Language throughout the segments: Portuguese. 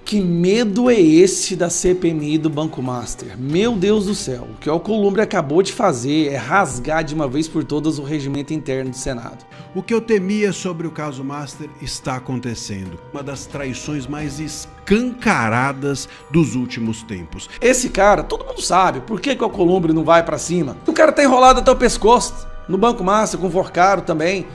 Que medo é esse da CPMI do Banco Master? Meu Deus do céu, o que o Alcolumbre acabou de fazer é rasgar de uma vez por todas o regimento interno do Senado. O que eu temia sobre o caso Master está acontecendo. Uma das traições mais escancaradas dos últimos tempos. Esse cara, todo mundo sabe por que o Alcolumbre não vai pra cima. O cara tá enrolado até o pescoço, no Banco Master, com o Forcaro também.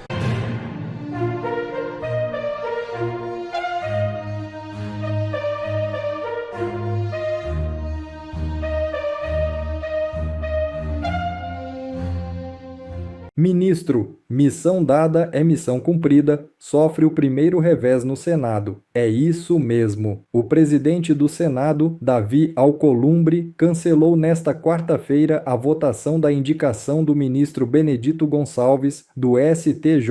Ministro, missão dada é missão cumprida, sofre o primeiro revés no Senado. É isso mesmo. O presidente do Senado, Davi Alcolumbre, cancelou nesta quarta-feira a votação da indicação do ministro Benedito Gonçalves, do STJ,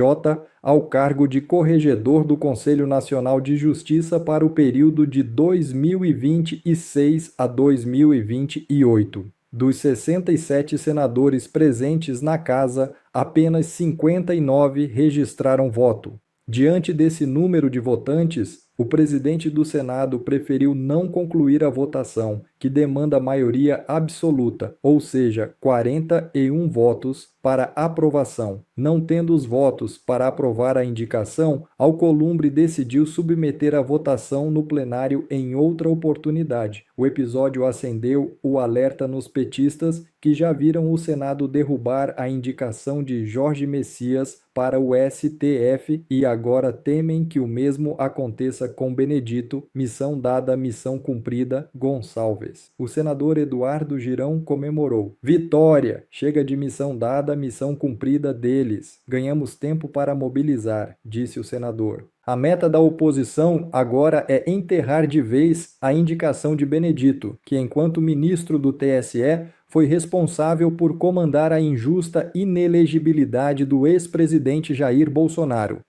ao cargo de corregedor do Conselho Nacional de Justiça para o período de 2026 a 2028. Dos 67 senadores presentes na casa, apenas 59 registraram voto. Diante desse número de votantes, o presidente do Senado preferiu não concluir a votação, que demanda maioria absoluta, ou seja, 41 votos para aprovação. Não tendo os votos para aprovar a indicação, Alcolumbre decidiu submeter a votação no plenário em outra oportunidade. O episódio acendeu o alerta nos petistas que já viram o Senado derrubar a indicação de Jorge Messias para o STF e agora temem que o mesmo aconteça com Benedito, missão dada, missão cumprida, Gonçalves. O senador Eduardo Girão comemorou. Vitória! Chega de missão dada, missão cumprida deles. Ganhamos tempo para mobilizar, disse o senador. A meta da oposição agora é enterrar de vez a indicação de Benedito, que enquanto ministro do TSE foi responsável por comandar a injusta inelegibilidade do ex-presidente Jair Bolsonaro.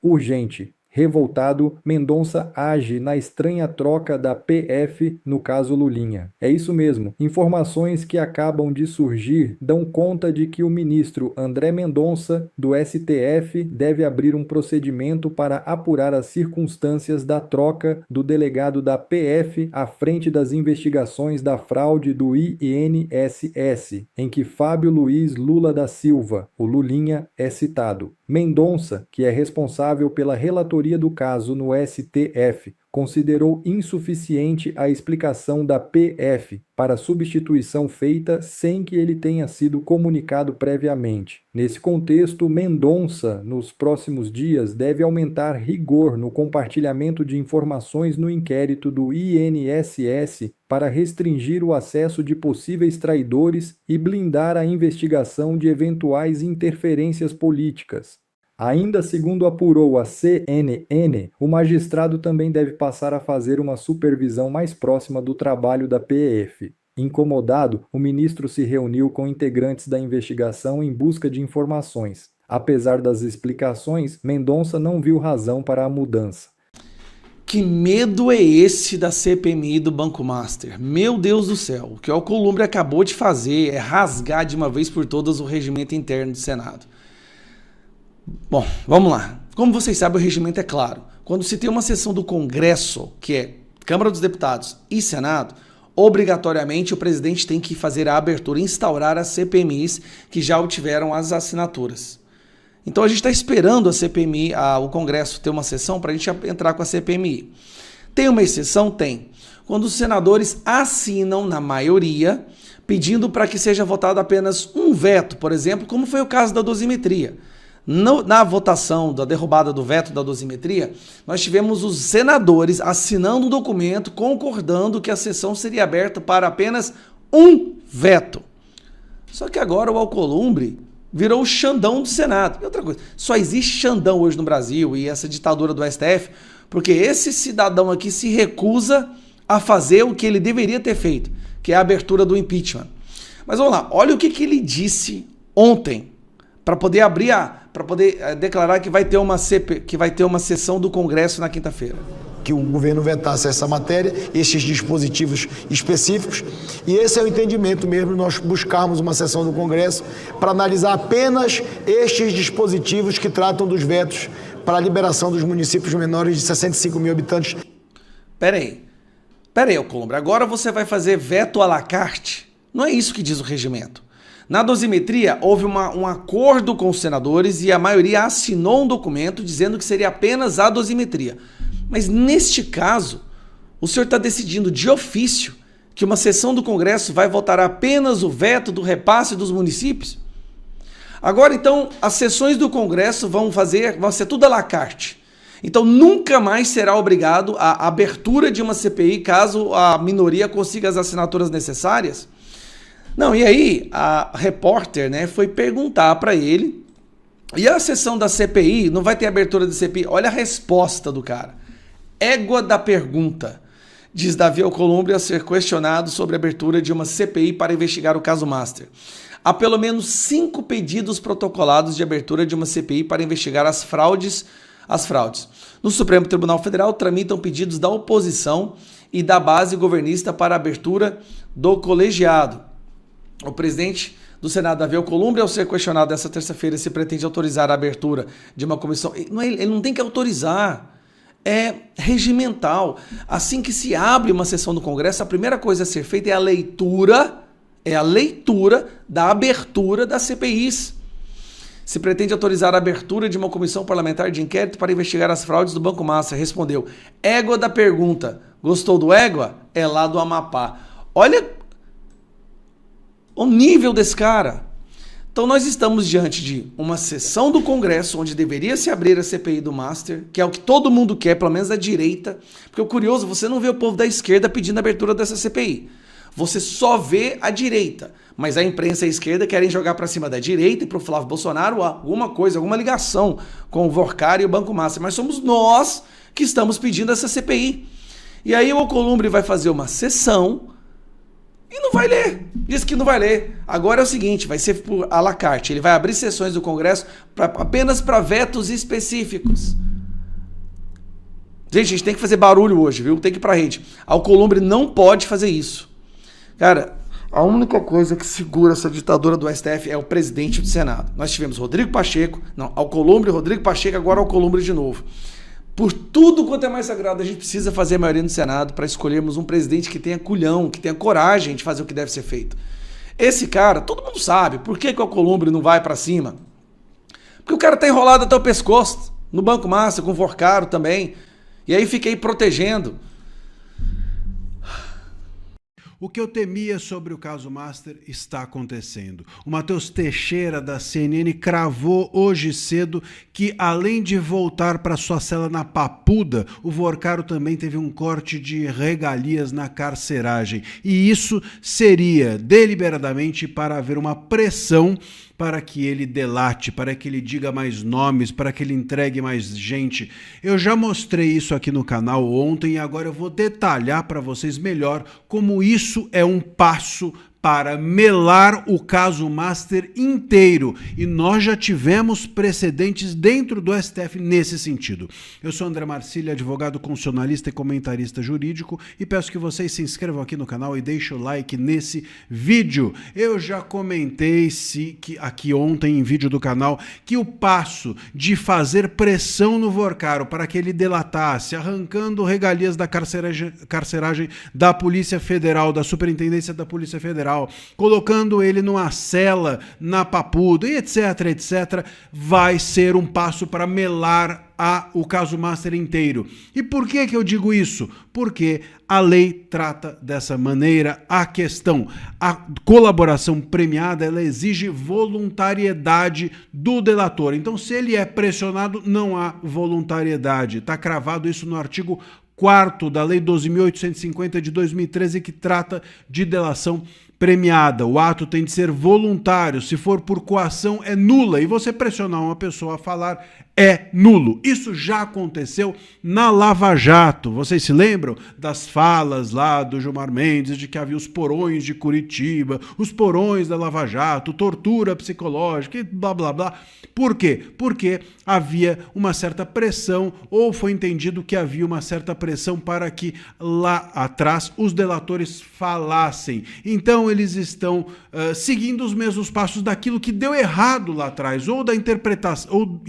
Urgente. Revoltado, Mendonça age na estranha troca da PF no caso Lulinha. É isso mesmo. Informações que acabam de surgir dão conta de que o ministro André Mendonça, do STF, deve abrir um procedimento para apurar as circunstâncias da troca do delegado da PF à frente das investigações da fraude do INSS, em que Fábio Luiz Lula da Silva, o Lulinha, é citado. Mendonça, que é responsável pela relatoria do caso no STF, considerou insuficiente a explicação da PF para a substituição feita sem que ele tenha sido comunicado previamente. Nesse contexto, Mendonça, nos próximos dias, deve aumentar rigor no compartilhamento de informações no inquérito do INSS para restringir o acesso de possíveis traidores e blindar a investigação de eventuais interferências políticas. Ainda segundo apurou a CNN, o magistrado também deve passar a fazer uma supervisão mais próxima do trabalho da PF. Incomodado, o ministro se reuniu com integrantes da investigação em busca de informações. Apesar das explicações, Mendonça não viu razão para a mudança. Que medo é esse da CPMI do Banco Master? Meu Deus do céu, o que o Alcolumbre acabou de fazer é rasgar de uma vez por todas o regimento interno do Senado. Bom, vamos lá. Como vocês sabem, o regimento é claro. Quando se tem uma sessão do Congresso, que é Câmara dos Deputados e Senado, obrigatoriamente o presidente tem que fazer a abertura, instaurar as CPMIs que já obtiveram as assinaturas. Então a gente está esperando a CPMI, o Congresso ter uma sessão para a gente entrar com a CPMI. Tem uma exceção? Tem. Quando os senadores assinam na maioria, pedindo para que seja votado apenas um veto, por exemplo, como foi o caso da dosimetria. Na votação da derrubada do veto da dosimetria, nós tivemos os senadores assinando um documento concordando que a sessão seria aberta para apenas um veto. Só que agora o Alcolumbre virou o Xandão do Senado. E outra coisa, só existe Xandão hoje no Brasil e essa ditadura do STF porque esse cidadão aqui se recusa a fazer o que ele deveria ter feito, que é a abertura do impeachment. Mas vamos lá, olha o que ele disse ontem para poder declarar que vai ter uma sessão do Congresso na quinta-feira. Que o governo vetasse essa matéria, esses dispositivos específicos, e esse é o entendimento mesmo, nós buscarmos uma sessão do Congresso para analisar apenas estes dispositivos que tratam dos vetos para a liberação dos municípios menores de 65 mil habitantes. Pera aí, Alcolumbre, agora você vai fazer veto à la carte? Não é isso que diz o regimento. Na dosimetria, houve um acordo com os senadores e a maioria assinou um documento dizendo que seria apenas a dosimetria. Mas neste caso, o senhor está decidindo de ofício que uma sessão do Congresso vai votar apenas o veto do repasse dos municípios? Agora, então, as sessões do Congresso vão ser tudo à la carte. Então, nunca mais será obrigado a abertura de uma CPI caso a minoria consiga as assinaturas necessárias? Não, e aí a repórter, né, foi perguntar para ele, e a sessão da CPI, não vai ter abertura da CPI? Olha a resposta do cara. Égua da pergunta, diz Davi Alcolumbre ao ser questionado sobre a abertura de uma CPI para investigar o caso Master. Há pelo menos 5 pedidos protocolados de abertura de uma CPI para investigar as fraudes. No Supremo Tribunal Federal tramitam pedidos da oposição e da base governista para a abertura do colegiado. O presidente do Senado, Davi Alcolumbre, ao ser questionado essa terça-feira se pretende autorizar a abertura de uma comissão. Ele não tem que autorizar, é regimental. Assim que se abre uma sessão do Congresso, a primeira coisa a ser feita é a leitura da abertura das CPIs. Se pretende autorizar a abertura de uma comissão parlamentar de inquérito para investigar as fraudes do Banco Master, respondeu. Égua da pergunta. Gostou do égua? É lá do Amapá. Olha o nível desse cara. Então nós estamos diante de uma sessão do Congresso onde deveria se abrir a CPI do Master, que é o que todo mundo quer, pelo menos a direita, porque o curioso, você não vê o povo da esquerda pedindo a abertura dessa CPI. Você só vê a direita, mas a imprensa e a esquerda querem jogar para cima da direita e para o Flávio Bolsonaro alguma coisa, alguma ligação com o Vorcar e o Banco Master, mas somos nós que estamos pedindo essa CPI. E aí o Alcolumbre vai fazer uma sessão e não vai ler. Diz que não vai ler. Agora é o seguinte, vai ser por à la carte. Ele vai abrir sessões do Congresso apenas para vetos específicos. Gente, a gente tem que fazer barulho hoje, viu? Tem que ir pra rede. Alcolumbre não pode fazer isso. Cara, a única coisa que segura essa ditadura do STF é o presidente do Senado. Nós tivemos Rodrigo Pacheco, Alcolumbre, Rodrigo Pacheco, agora Alcolumbre de novo. Por tudo quanto é mais sagrado, a gente precisa fazer a maioria no Senado para escolhermos um presidente que tenha culhão, que tenha coragem de fazer o que deve ser feito. Esse cara, todo mundo sabe, por que o Alcolumbre não vai para cima? Porque o cara tá enrolado até o pescoço, no Banco Master, com o Vorcaro também, e aí fiquei protegendo. O que eu temia sobre o caso Master está acontecendo. O Matheus Teixeira, da CNN, cravou hoje cedo que, além de voltar para sua cela na Papuda, o Vorcaro também teve um corte de regalias na carceragem. E isso seria deliberadamente para haver uma pressão para que ele delate, para que ele diga mais nomes, para que ele entregue mais gente. Eu já mostrei isso aqui no canal ontem e agora eu vou detalhar para vocês melhor como isso é um passo para melar o caso Master inteiro. E nós já tivemos precedentes dentro do STF nesse sentido. Eu sou André Marcília, advogado constitucionalista e comentarista jurídico, e peço que vocês se inscrevam aqui no canal e deixem o like nesse vídeo. Eu já comentei aqui ontem em vídeo do canal que o passo de fazer pressão no Vorcaro para que ele delatasse, arrancando regalias da carceragem da Polícia Federal, da Superintendência da Polícia Federal, colocando ele numa cela na Papuda e etc, vai ser um passo para melar o caso Master inteiro. E por que eu digo isso? Porque a lei trata dessa maneira a questão. A colaboração premiada, ela exige voluntariedade do delator. Então, se ele é pressionado, não há voluntariedade. Está cravado isso no artigo 4º da Lei 12.850 de 2013, que trata de delação premiada. O ato tem de ser voluntário. Se for por coação, é nula. E você pressionar uma pessoa a falar é nulo. Isso já aconteceu na Lava Jato. Vocês se lembram das falas lá do Gilmar Mendes de que havia os porões de Curitiba, os porões da Lava Jato, tortura psicológica e blá, blá, blá. Por quê? Porque havia uma certa pressão, ou foi entendido que havia uma certa pressão para que lá atrás os delatores falassem. Então eles estão seguindo os mesmos passos daquilo que deu errado lá atrás, ou da interpretação, ou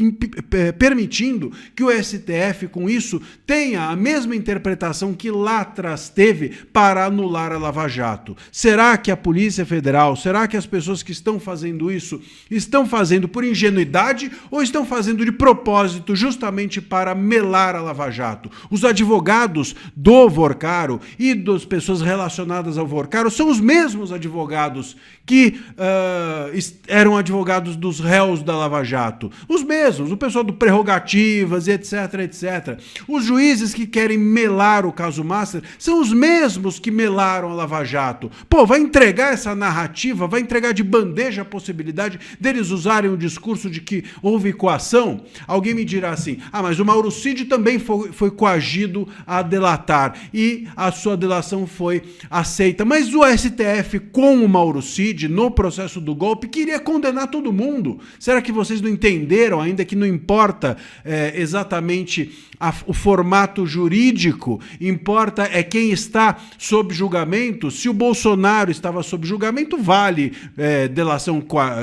permitindo que o STF, com isso, tenha a mesma interpretação que lá atrás teve para anular a Lava Jato. Será que a Polícia Federal, será que as pessoas que estão fazendo isso estão fazendo por ingenuidade ou estão fazendo de propósito justamente para melar a Lava Jato? Os advogados do Vorcaro e das pessoas relacionadas ao Vorcaro são os mesmos advogados que eram advogados dos réus da Lava Jato. Os mesmos, o pessoal do Prerrogativas e etc, etc. Os juízes que querem melar o caso Master são os mesmos que melaram a Lava Jato. Pô, vai entregar essa narrativa, vai entregar de bandeja a possibilidade deles usarem o discurso de que houve coação? Alguém me dirá assim, mas o Mauro Cid também foi coagido a delatar e a sua delação foi aceita. Mas o STF com o Mauro Cid, no processo do golpe, queria condenar todo mundo. Será que vocês não entenderam ainda que não importa exatamente o formato jurídico, importa é quem está sob julgamento? Se o Bolsonaro estava sob julgamento, vale delação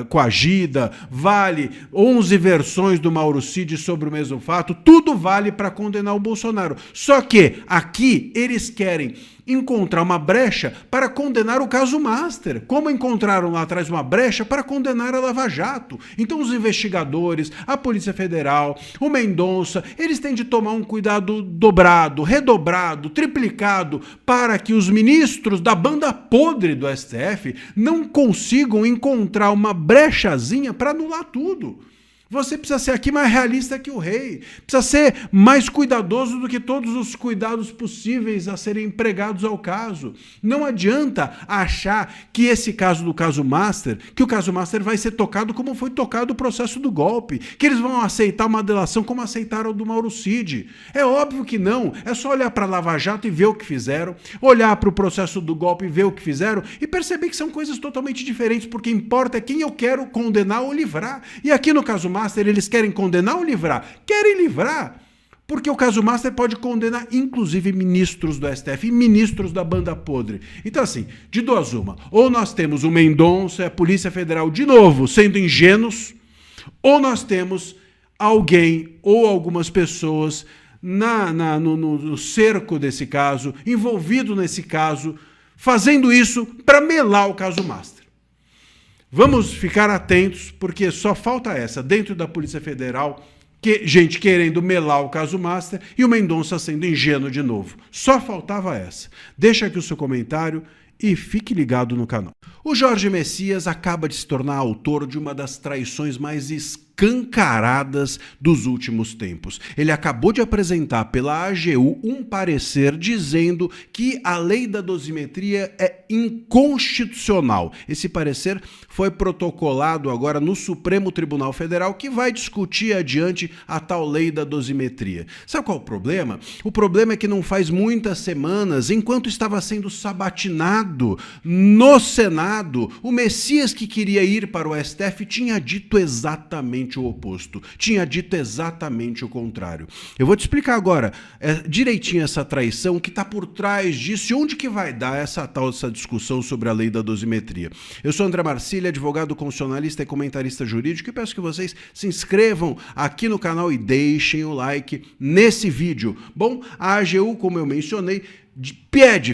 coagida, vale 11 versões do Mauro Cid sobre o mesmo fato, tudo vale para condenar o Bolsonaro. Só que aqui eles querem encontrar uma brecha para condenar o caso Master, como encontraram lá atrás uma brecha para condenar a Lava Jato. Então os investigadores, a Polícia Federal, o Mendonça, eles têm de tomar um cuidado dobrado, redobrado, triplicado, para que os ministros da banda podre do STF não consigam encontrar uma brechazinha para anular tudo. Você precisa ser aqui mais realista que o rei, precisa ser mais cuidadoso do que todos os cuidados possíveis a serem empregados ao caso. Não adianta achar que esse caso do caso Master, que o caso Master vai ser tocado como foi tocado o processo do golpe, que eles vão aceitar uma delação como aceitaram do Mauro Cid. É óbvio que não, é só olhar para a Lava Jato e ver o que fizeram, olhar para o processo do golpe e ver o que fizeram e perceber que são coisas totalmente diferentes, porque importa é quem eu quero condenar ou livrar. E aqui no caso Master, eles querem condenar ou livrar? Querem livrar, porque o caso Master pode condenar inclusive ministros do STF e ministros da banda podre. Então assim, de duas uma, ou nós temos o Mendonça e a Polícia Federal de novo sendo ingênuos, ou nós temos alguém ou algumas pessoas no cerco desse caso, envolvido nesse caso, fazendo isso para melar o caso Master. Vamos ficar atentos, porque só falta essa, dentro da Polícia Federal, gente querendo melar o caso Master e o Mendonça sendo ingênuo de novo. Só faltava essa. Deixa aqui o seu comentário e fique ligado no canal. O Jorge Messias acaba de se tornar autor de uma das traições mais escancaradas dos últimos tempos. Ele acabou de apresentar pela AGU um parecer dizendo que a lei da dosimetria é inconstitucional. Esse parecer foi protocolado agora no Supremo Tribunal Federal, que vai discutir adiante a tal lei da dosimetria. Sabe qual é o problema? O problema é que não faz muitas semanas, enquanto estava sendo sabatinado no Senado, o Messias, que queria ir para o STF, tinha dito exatamente o oposto, tinha dito exatamente o contrário. Eu vou te explicar agora direitinho essa traição que está por trás disso e onde que vai dar essa discussão sobre a lei da dosimetria. Eu sou André Marcília, advogado constitucionalista e comentarista jurídico, e peço que vocês se inscrevam aqui no canal e deixem o like nesse vídeo. Bom, a AGU, como eu mencionei,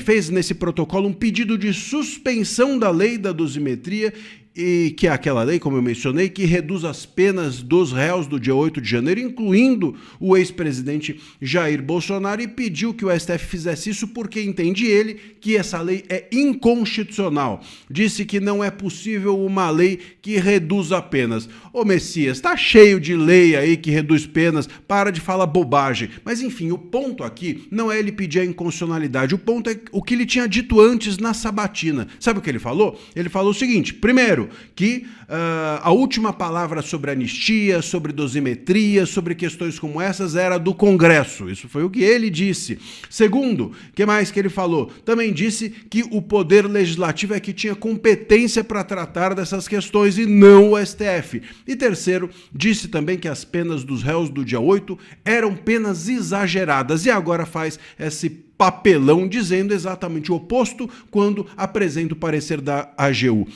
fez nesse protocolo um pedido de suspensão da lei da dosimetria, e que é aquela lei, como eu mencionei, que reduz as penas dos réus do dia 8 de janeiro, incluindo o ex-presidente Jair Bolsonaro, e pediu que o STF fizesse isso porque entende ele que essa lei é inconstitucional. Disse que não é possível uma lei que reduza penas. Ô Messias, tá cheio de lei aí que reduz penas, para de falar bobagem. Mas enfim, o ponto aqui não é ele pedir a inconstitucionalidade, o ponto é o que ele tinha dito antes na sabatina. Sabe o que ele falou? Ele falou o seguinte: primeiro, que a última palavra sobre anistia, sobre dosimetria, sobre questões como essas era do Congresso. Isso foi o que ele disse. Segundo, o que mais que ele falou? Também disse que o Poder Legislativo é que tinha competência para tratar dessas questões e não o STF. E terceiro, disse também que as penas dos réus do dia 8 eram penas exageradas. E agora faz esse papelão dizendo exatamente o oposto quando apresenta o parecer da AGU.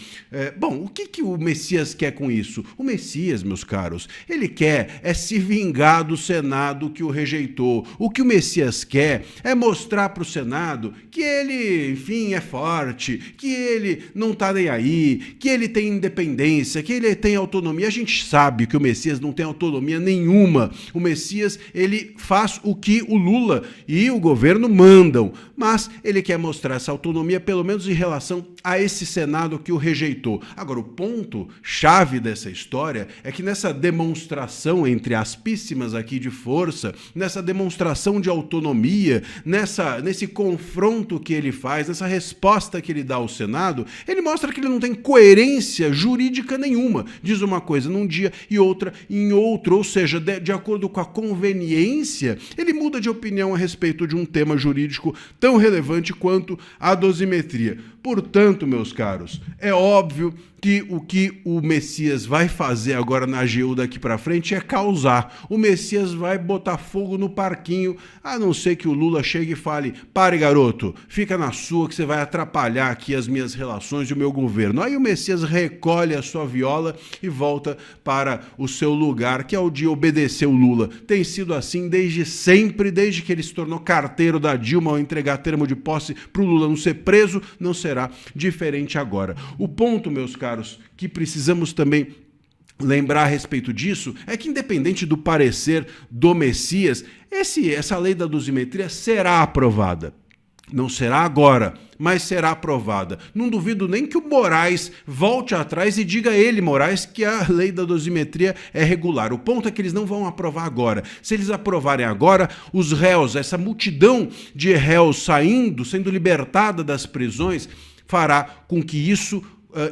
Bom, o que o Messias quer com isso? O Messias, meus caros, ele quer se vingar do Senado que o rejeitou. O que o Messias quer é mostrar para o Senado que ele, enfim, é forte, que ele não tá nem aí, que ele tem independência, que ele tem autonomia. A gente sabe que o Messias não tem autonomia nenhuma. O Messias, ele faz o que o Lula e o governo mandam, mas ele quer mostrar essa autonomia, pelo menos em relação a esse Senado que o rejeitou. Agora, o ponto-chave dessa história é que nessa demonstração, entre aspíssimas aqui de força, nessa demonstração de autonomia, nesse confronto que ele faz, nessa resposta que ele dá ao Senado, ele mostra que ele não tem coerência jurídica nenhuma. Diz uma coisa num dia e outra em outro, ou seja, de acordo com a conveniência, ele muda de opinião a respeito de um tema jurídico tão relevante quanto a dosimetria. Portanto, meus caros, é óbvio que o Messias vai fazer agora na AGU daqui para frente é causar. O Messias vai botar fogo no parquinho, a não ser que o Lula chegue e fale: pare, garoto, fica na sua que você vai atrapalhar aqui as minhas relações e o meu governo. Aí o Messias recolhe a sua viola e volta para o seu lugar, que é o de obedecer o Lula. Tem sido assim desde sempre, desde que ele se tornou carteiro da Dilma ao entregar termo de posse para o Lula não ser preso, não será diferente agora. O ponto, meus caros, que precisamos também lembrar a respeito disso é que, independente do parecer do Messias, essa lei da dosimetria será aprovada. Não será agora, mas será aprovada. Não duvido nem que o Moraes volte atrás e diga a ele, Moraes, que a lei da dosimetria é regular. O ponto é que eles não vão aprovar agora. Se eles aprovarem agora, os réus, essa multidão de réus sendo libertada das prisões, fará com que isso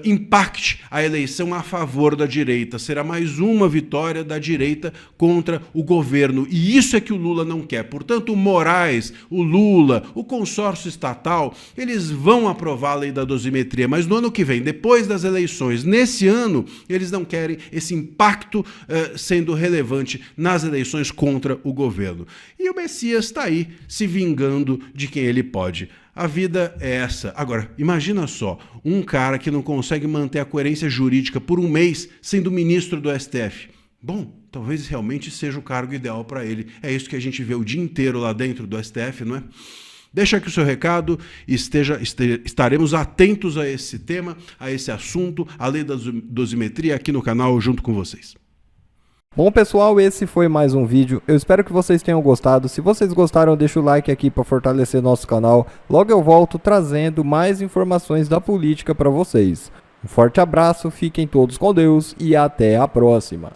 impacte a eleição a favor da direita. Será mais uma vitória da direita contra o governo. E isso é que o Lula não quer. Portanto, o Moraes, o Lula, o consórcio estatal, eles vão aprovar a lei da dosimetria, mas no ano que vem, depois das eleições, nesse ano, eles não querem esse impacto sendo relevante nas eleições contra o governo. E o Messias está aí se vingando de quem ele pode. A vida é essa. Agora, imagina só, um cara que não consegue manter a coerência jurídica por um mês sendo ministro do STF. Bom, talvez realmente seja o cargo ideal para ele. É isso que a gente vê o dia inteiro lá dentro do STF, não é? Deixa aqui o seu recado, estaremos atentos a esse tema, a esse assunto, a lei da dosimetria aqui no canal junto com vocês. Bom, pessoal, esse foi mais um vídeo. Eu espero que vocês tenham gostado. Se vocês gostaram, deixa o like aqui para fortalecer nosso canal. Logo eu volto trazendo mais informações da política para vocês. Um forte abraço, fiquem todos com Deus e até a próxima.